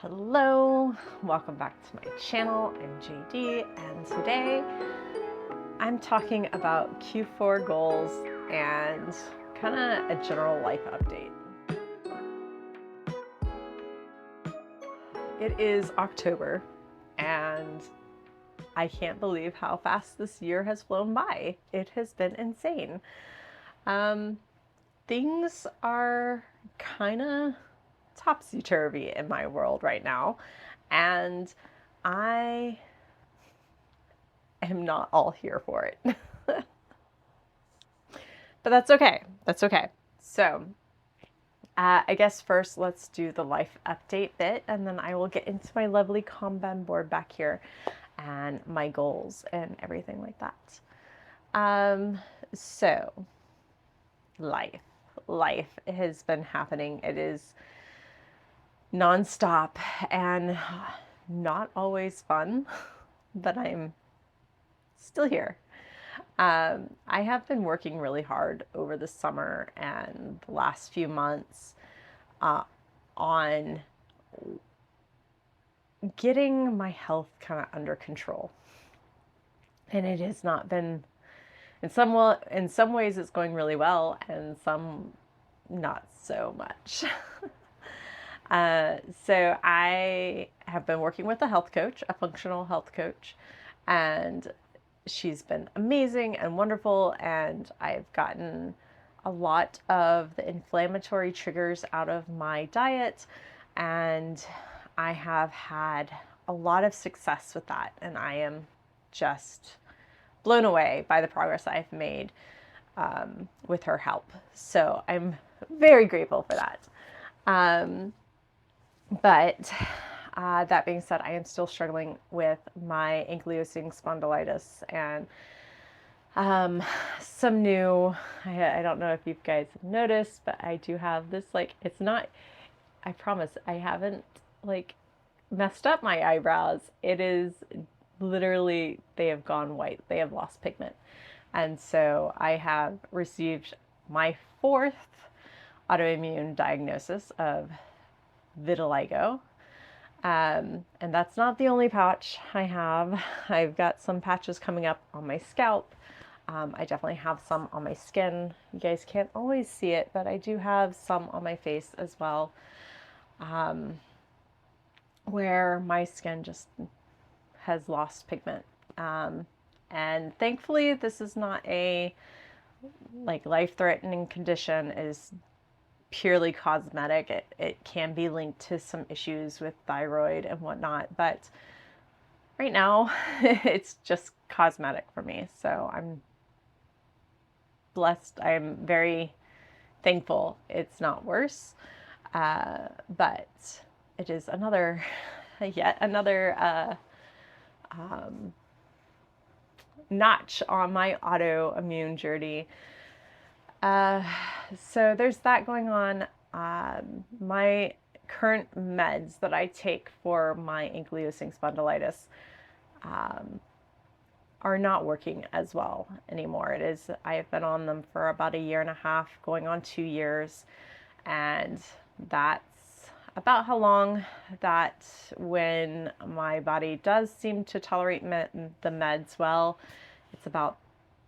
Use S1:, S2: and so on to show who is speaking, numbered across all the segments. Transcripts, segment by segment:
S1: Hello, welcome back to my channel. I'm JD, and today I'm talking about Q4 goals and kind of a general life update. It is October, and I can't believe how fast this year has flown by. It has been insane. Things are kind of topsy-turvy in my world right now, and I am not all here for it. But that's okay. That's okay. So, I guess first let's do the life update bit, and then I will get into my lovely Kanban board back here and my goals and everything like that. So, life. Life has been happening. It is nonstop and not always fun, but I'm still here. I have been working really hard over the summer and the last few months on getting my health kind of under control. And it has not been, in some ways it's going really well, and some not so much. So I have been working with a health coach, a functional health coach, and she's been amazing and wonderful, and I've gotten a lot of the inflammatory triggers out of my diet, and I have had a lot of success with that, and I am just blown away by the progress I've made with her help. So I'm very grateful for that. But that being said, I am still struggling with my ankylosing spondylitis and some new, I don't know if you guys have noticed, but I do have this, like, it's not, I promise, I haven't, like, messed up my eyebrows. It is literally, they have gone white. They have lost pigment. And so I have received my fourth autoimmune diagnosis of vitiligo. And that's not the only patch I have. I've got some patches coming up on my scalp. I definitely have some on my skin. You guys can't always see it, but I do have some on my face as well, where my skin just has lost pigment. And thankfully, this is not a like life-threatening condition. It is purely cosmetic. It can be linked to some issues with thyroid and whatnot, but right now it's just cosmetic for me. So I'm blessed. I'm very thankful it's not worse. But it is yet another notch on my autoimmune journey. So there's that going on. My current meds that I take for my ankylosing spondylitis are not working as well anymore. I have been on them for about 1.5 years, going on 2 years, and that's about how long that when my body does seem to tolerate the meds well, it's about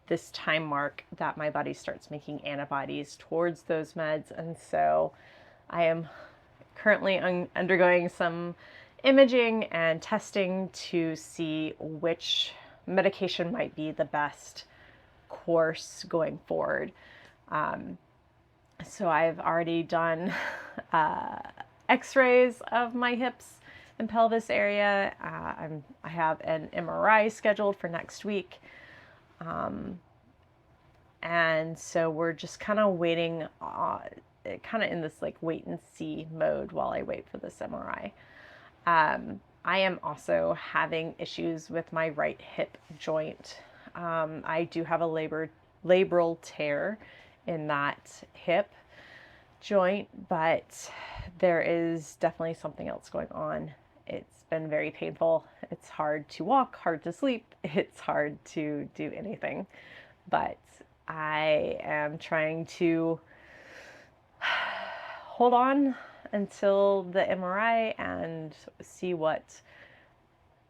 S1: this time mark that my body starts making antibodies towards those meds. And so I am currently undergoing some imaging and testing to see which medication might be the best course going forward. So I've already done x-rays of my hips and pelvis area. I have an MRI scheduled for next week. And so we're just kind of waiting, kind of in this like wait and see mode while I wait for this MRI. I am also having issues with my right hip joint. I do have a labral tear in that hip joint, but there is definitely something else going on. It's been very painful. It's hard to walk, hard to sleep. It's hard to do anything, but I am trying to hold on until the MRI and see what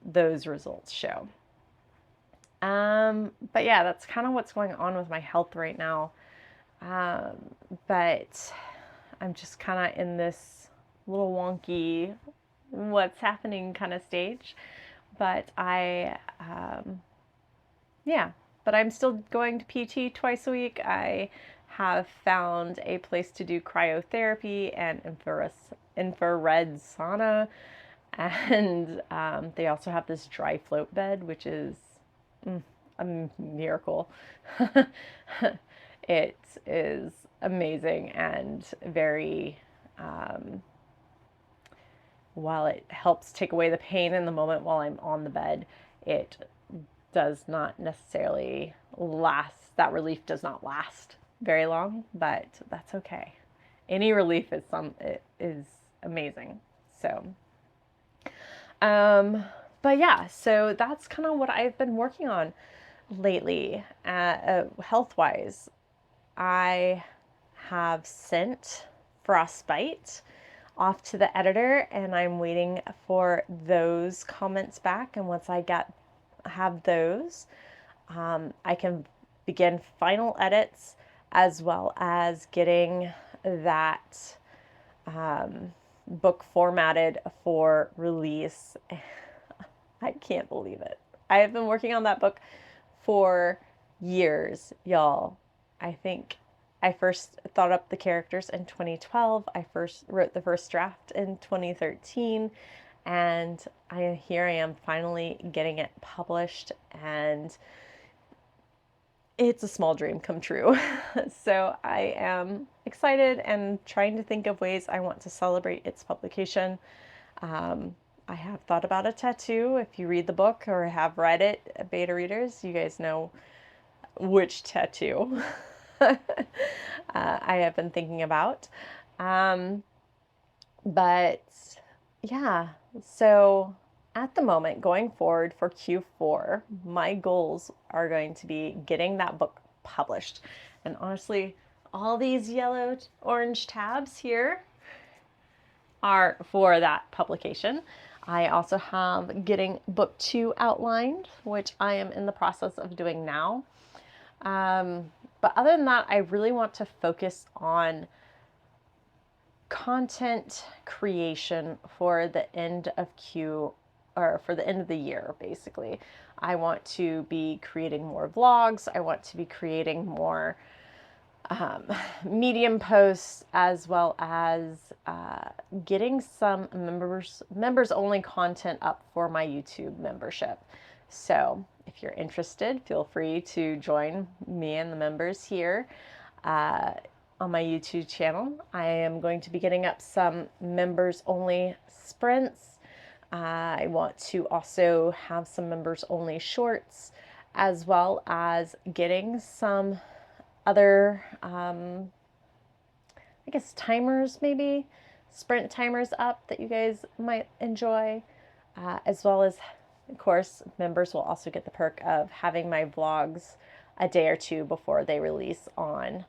S1: those results show. But yeah, that's kind of what's going on with my health right now. But I'm just kind of in this little wonky what's happening kind of stage. But yeah, but I'm still going to PT twice a week. I have found a place to do cryotherapy and infrared sauna. And they also have this dry float bed, which is a miracle. It is amazing and very, while it helps take away the pain in the moment while I'm on the bed, it does not necessarily last. That relief does not last very long, but that's okay. Any relief is amazing. So, but yeah, so that's kind of what I've been working on lately, health-wise. I have sent Frostbite off to the editor, and I'm waiting for those comments back. And once I have those, I can begin final edits as well as getting that book formatted for release. I can't believe it. I have been working on that book for years, y'all. I think I first thought up the characters in 2012. I first wrote the first draft in 2013. And here I am finally getting it published, and it's a small dream come true. So I am excited and trying to think of ways I want to celebrate its publication. I have thought about a tattoo. If you read the book or have read it, beta readers, you guys know which tattoo I have been thinking about. But yeah, so at the moment, going forward for Q4, my goals are going to be getting that book published. And honestly, all these yellow orange tabs here are for that publication. I also have getting book 2 outlined, which I am in the process of doing now. But other than that, I really want to focus on content creation for the end of for the end of the year, basically. I want to be creating more vlogs. I want to be creating more Medium posts, as well as getting some members only content up for my YouTube membership. So if you're interested, feel free to join me and the members here on my YouTube channel. I am going to be getting up some members only sprints. I want to also have some members only shorts, as well as getting some other, I guess, timers, maybe sprint timers up that you guys might enjoy, as well as, of course, members will also get the perk of having my vlogs a day or two before they release on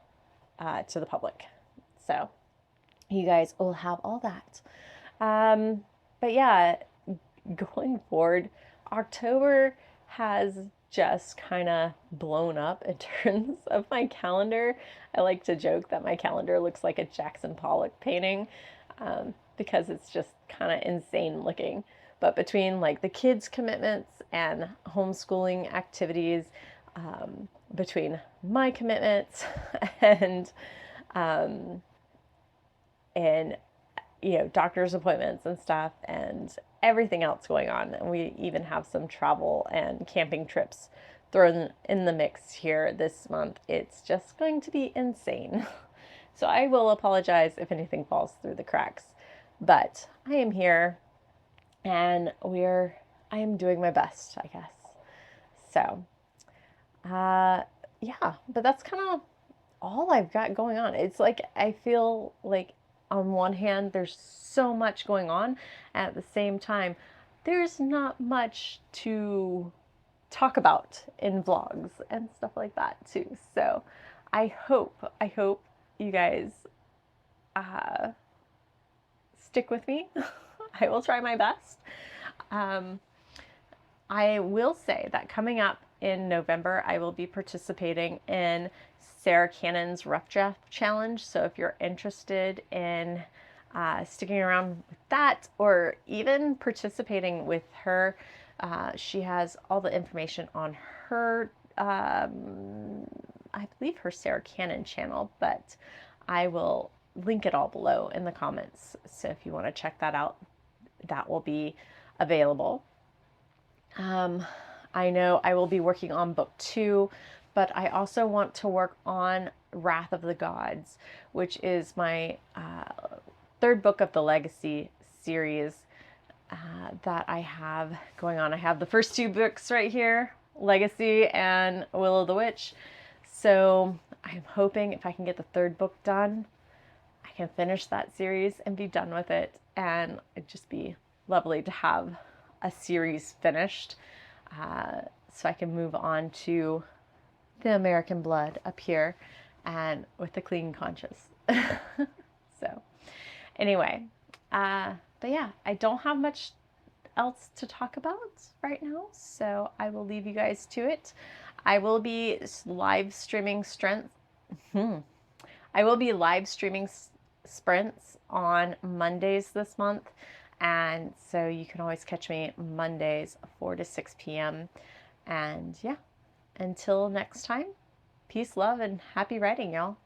S1: to the public. So you guys will have all that. But yeah, going forward, October has just kind of blown up in terms of my calendar. I like to joke that my calendar looks like a Jackson Pollock painting because it's just kind of insane looking. But between like the kids' commitments and homeschooling activities, between my commitments and you know, doctor's appointments and stuff, and everything else going on. And we even have some travel and camping trips thrown in the mix here this month. It's just going to be insane. So I will apologize if anything falls through the cracks, but I am here and I am doing my best, I guess. So, yeah, but that's kind of all I've got going on. It's like, I feel like on one hand, there's so much going on. At the same time, there's not much to talk about in vlogs and stuff like that too. So I hope you guys stick with me. I will try my best. I will say that coming up in November, I will be participating in Sarah Cannon's Rough Draft Challenge. So if you're interested in sticking around with that, or even participating with her, she has all the information on her, I believe her Sarah Cannon channel, but I will link it all below in the comments. So if you want to check that out, that will be available. I know I will be working on book 2, but I also want to work on Wrath of the Gods, which is my third book of the Legacy series that I have going on. I have the first 2 books right here, Legacy and Will of the Witch. So I'm hoping if I can get the 3rd book done, I can finish that series and be done with it. And it'd just be lovely to have a series finished, so I can move on to the American Blood up here and with a clean conscience. So anyway, but yeah, I don't have much else to talk about right now, so I will leave you guys to it. I will be live streaming I will be live streaming sprints on Mondays this month. And so you can always catch me Mondays, 4 to 6 p.m. And yeah, until next time, peace, love, and happy writing, y'all.